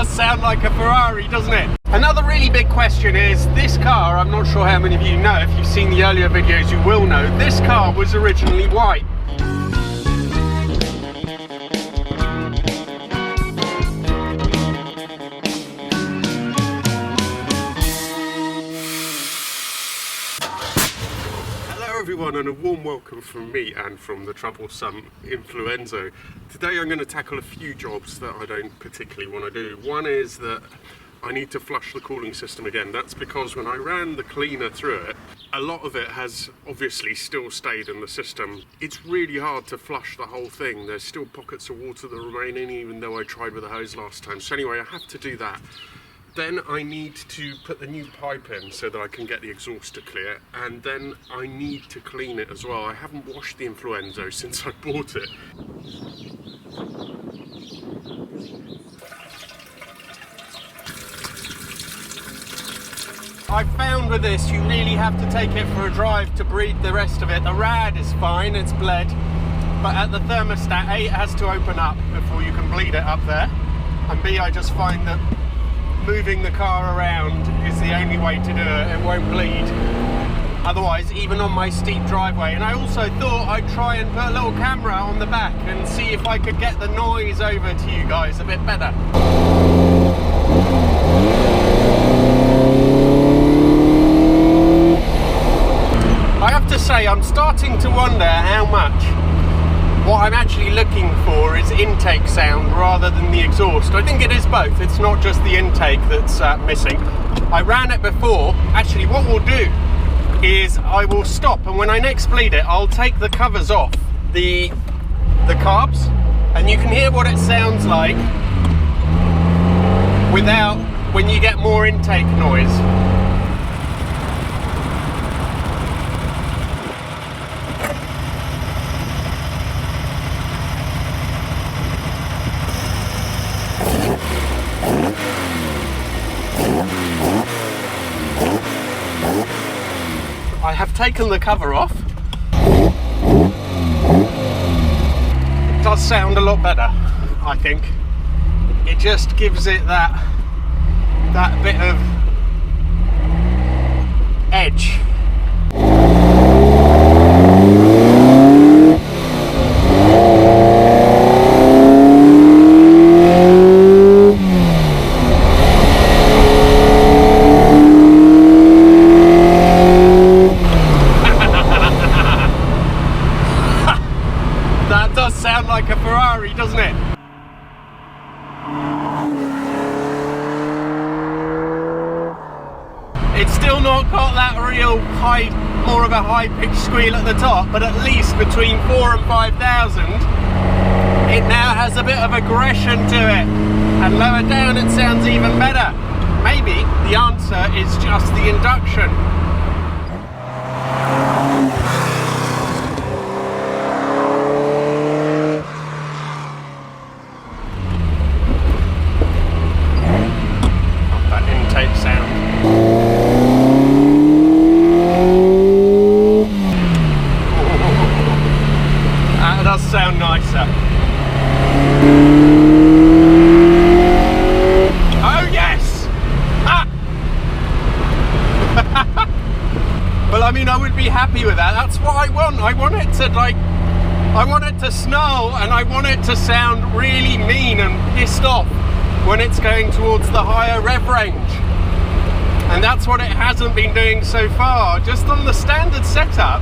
does sound like a Ferrari, doesn't it? Another really big question is, this car, I'm not sure how many of you know, if you've seen the earlier videos you will know, this car was originally white. Everyone, and a warm welcome from me and from the troublesome InfluEnzo. Today I'm going to tackle a few jobs that I don't particularly want to do. One is that I need to flush the cooling system again. That's because when I ran the cleaner through it, a lot of it has obviously still stayed in the system. It's really hard to flush the whole thing. There's still pockets of water that remain in, even though I tried with a hose last time. So anyway, I have to do that. Then I need to put the new pipe in so that I can get the exhaust to clear, and then I need to clean it as well. I haven't washed the InfluEnzo since I bought it. I found with this, you really have to take it for a drive to breathe the rest of it. The rad is fine, it's bled, but at the thermostat, A, it has to open up before you can bleed it up there, and B, I just find that moving the car around is the only way to do it. It won't bleed otherwise, even on my steep driveway. And I also thought I'd try and put a little camera on the back and see if I could get the noise over to you guys a bit better. I have to say, I'm starting to wonder how much what I'm actually looking for is intake sound rather than the exhaust. I think it is both. It's not just the intake that's missing. I ran it before. Actually, what we'll do is I will stop, and when I next bleed it, I'll take the covers off the carbs, and you can hear what it sounds like without, when you get more intake noise. I have taken the cover off. It does sound a lot better, I think. It just gives it that bit of edge. Sound like a Ferrari, doesn't it? It's still not got that real high, more of a high-pitched squeal at the top, but at least between 4 and 5,000 it now has a bit of aggression to it, and lower down it sounds even better. Maybe the answer is just the induction. Sound nicer. Oh yes! Ah! Well, I mean, I would be happy with that. That's what I want. I want it to I want it to snarl, and I want it to sound really mean and pissed off when it's going towards the higher rev range. And that's what it hasn't been doing so far. Just on the standard setup,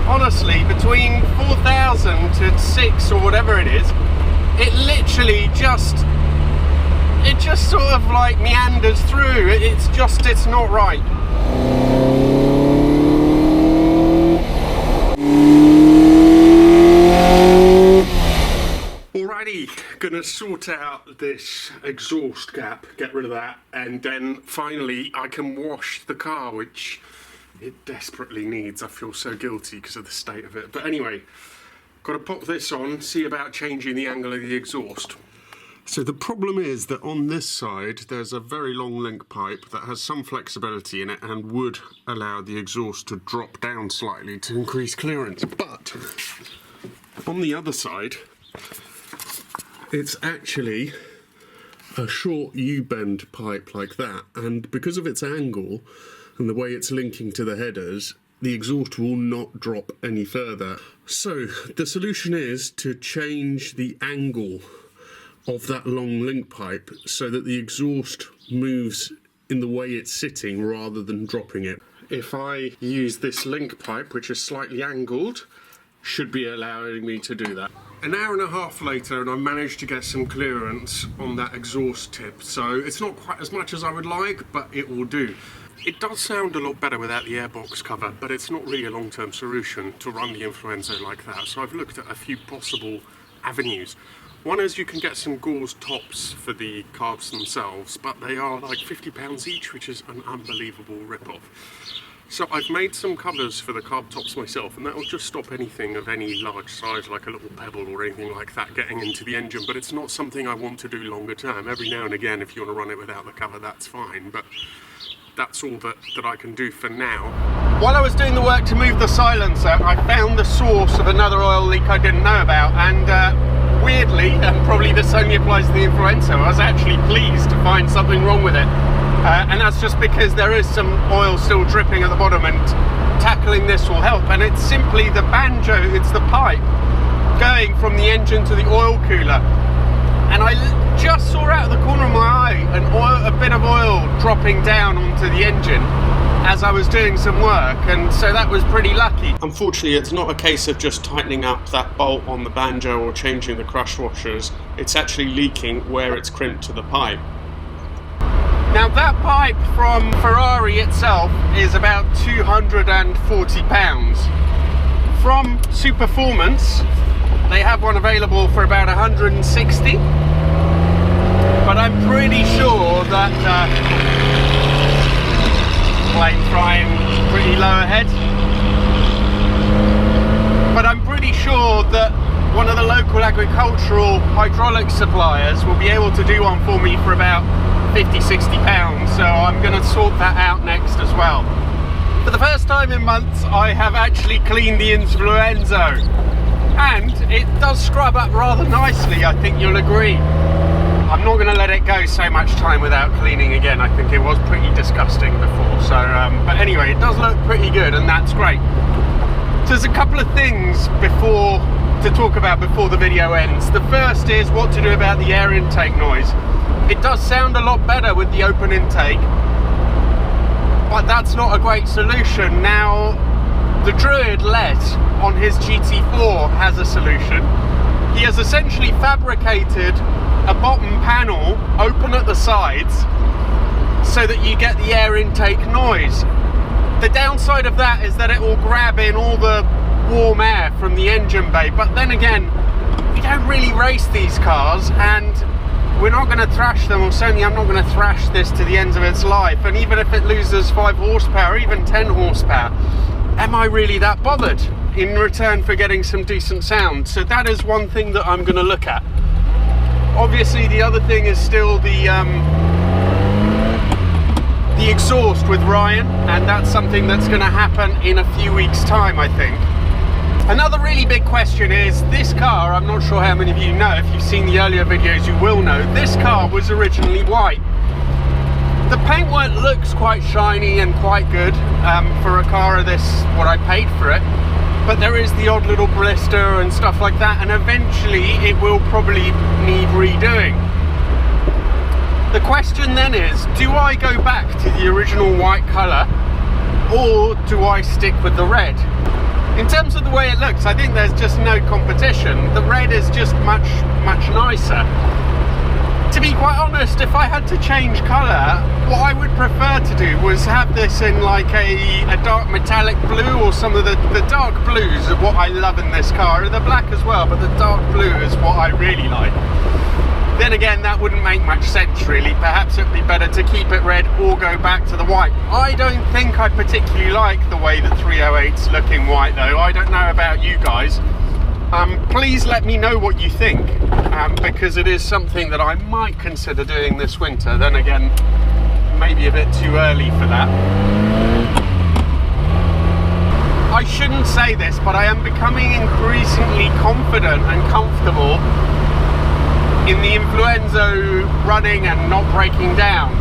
honestly, between 4,000 to 6 or whatever it is, it literally just sort of like meanders through. It's not right. Alrighty, gonna sort out this exhaust gap, get rid of that, and then finally I can wash the car, which it desperately needs. I feel so guilty because of the state of it. But anyway, got to pop this on, see about changing the angle of the exhaust. So the problem is that on this side there's a very long link pipe that has some flexibility in it and would allow the exhaust to drop down slightly to increase clearance. But on the other side, it's actually a short U-bend pipe like that, and because of its angle and the way it's linking to the headers, the exhaust will not drop any further. So the solution is to change the angle of that long link pipe so that the exhaust moves in the way it's sitting rather than dropping it. If I use this link pipe, which is slightly angled, should be allowing me to do that. An hour and a half later, and I managed to get some clearance on that exhaust tip, so it's not quite as much as I would like, but it will do. It does sound a lot better without the airbox cover, but it's not really a long-term solution to run the InfluEnzo like that, so I've looked at a few possible avenues. One is you can get some gauze tops for the carbs themselves, but they are like £50 each, which is an unbelievable rip-off. So I've made some covers for the carb tops myself, and that will just stop anything of any large size, like a little pebble or anything like that, getting into the engine, but it's not something I want to do longer term. Every now and again, if you want to run it without the cover, that's fine, but that's all that I can do for now. While I was doing the work to move the silencer, I found the source of another oil leak I didn't know about, and weirdly, and probably this only applies to the InfluEnzo, I was actually pleased to find something wrong with it. And that's just because there is some oil still dripping at the bottom, and tackling this will help. And it's simply the banjo, it's the pipe going from the engine to the oil cooler. And I just saw out of the corner of my eye a bit of oil dropping down onto the engine as I was doing some work, and so that was pretty lucky. Unfortunately, it's not a case of just tightening up that bolt on the banjo or changing the crush washers. It's actually leaking where it's crimped to the pipe. Now that pipe from Ferrari itself is about £240. From Superformance, they have one available for about 160, but I'm pretty sure that plane flying pretty low ahead, but I'm pretty sure that one of the local agricultural hydraulic suppliers will be able to do one for me for about £50–60, so I'm going to sort that out next as well. For the first time in months, I have actually cleaned the InfluEnzo, and it does scrub up rather nicely, I think you'll agree. I'm not going to let it go so much time without cleaning again. I think it was pretty disgusting before, so but anyway, it does look pretty good, and that's great. So there's a couple of things to talk about before the video ends. The first is what to do about the air intake noise. It does sound a lot better with the open intake, but that's not a great solution. Now, the Druid Les on his GT4 has a solution. He has essentially fabricated a bottom panel open at the sides so that you get the air intake noise. The downside of that is that it will grab in all the warm air from the engine bay, but then again, we don't really race these cars, and we're not going to thrash them, or certainly I'm not going to thrash this to the ends of its life. And even if it loses 5 horsepower, even 10 horsepower, am I really that bothered in return for getting some decent sound? So that is one thing that I'm going to look at. Obviously, the other thing is still the exhaust with Ryan, and that's something that's going to happen in a few weeks' time, I think. Another really big question is, this car, I'm not sure how many of you know, if you've seen the earlier videos you will know, this car was originally white. The paintwork looks quite shiny and quite good for a car of this, what I paid for it, but there is the odd little blister and stuff like that, and eventually it will probably need redoing. The question then is, do I go back to the original white colour, or do I stick with the red? In terms of the way it looks, I think there's just no competition. The red is just much nicer. To be quite honest, if I had to change colour, what I would prefer to do was have this in like a dark metallic blue, or some of the dark blues are what I love in this car. The black as well, but the dark blue is what I really like. Then again, that wouldn't make much sense really. Perhaps it'd be better to keep it red or go back to the white. I don't think I particularly like the way the 308's looking white though. I don't know about you guys. Please let me know what you think, because it is something that I might consider doing this winter. Then again, maybe a bit too early for that. I shouldn't say this, but I am becoming increasingly confident and comfortable in the InfluEnzo running and not breaking down.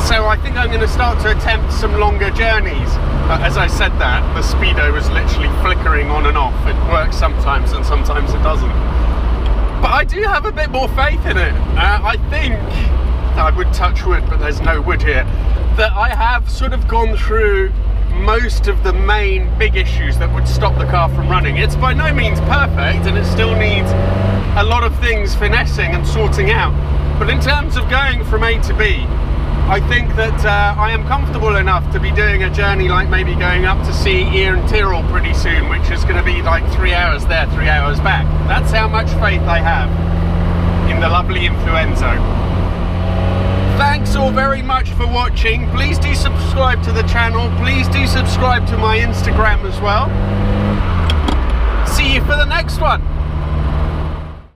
So I think I'm going to start to attempt some longer journeys. As I said that, the speedo was literally flickering on and off. It works sometimes and sometimes it doesn't. But I do have a bit more faith in it. I think, I would touch wood, but there's no wood here, that I have sort of gone through most of the main big issues that would stop the car from running. It's by no means perfect and it still needs a lot of things finessing and sorting out. But in terms of going from A to B, I think that I am comfortable enough to be doing a journey like maybe going up to see Ian Tyrrell pretty soon, which is going to be like 3 hours there, 3 hours back. That's how much faith I have in the lovely InfluEnzo. Thanks all very much for watching. Please do subscribe to the channel. Please do subscribe to my Instagram as well. See you for the next one.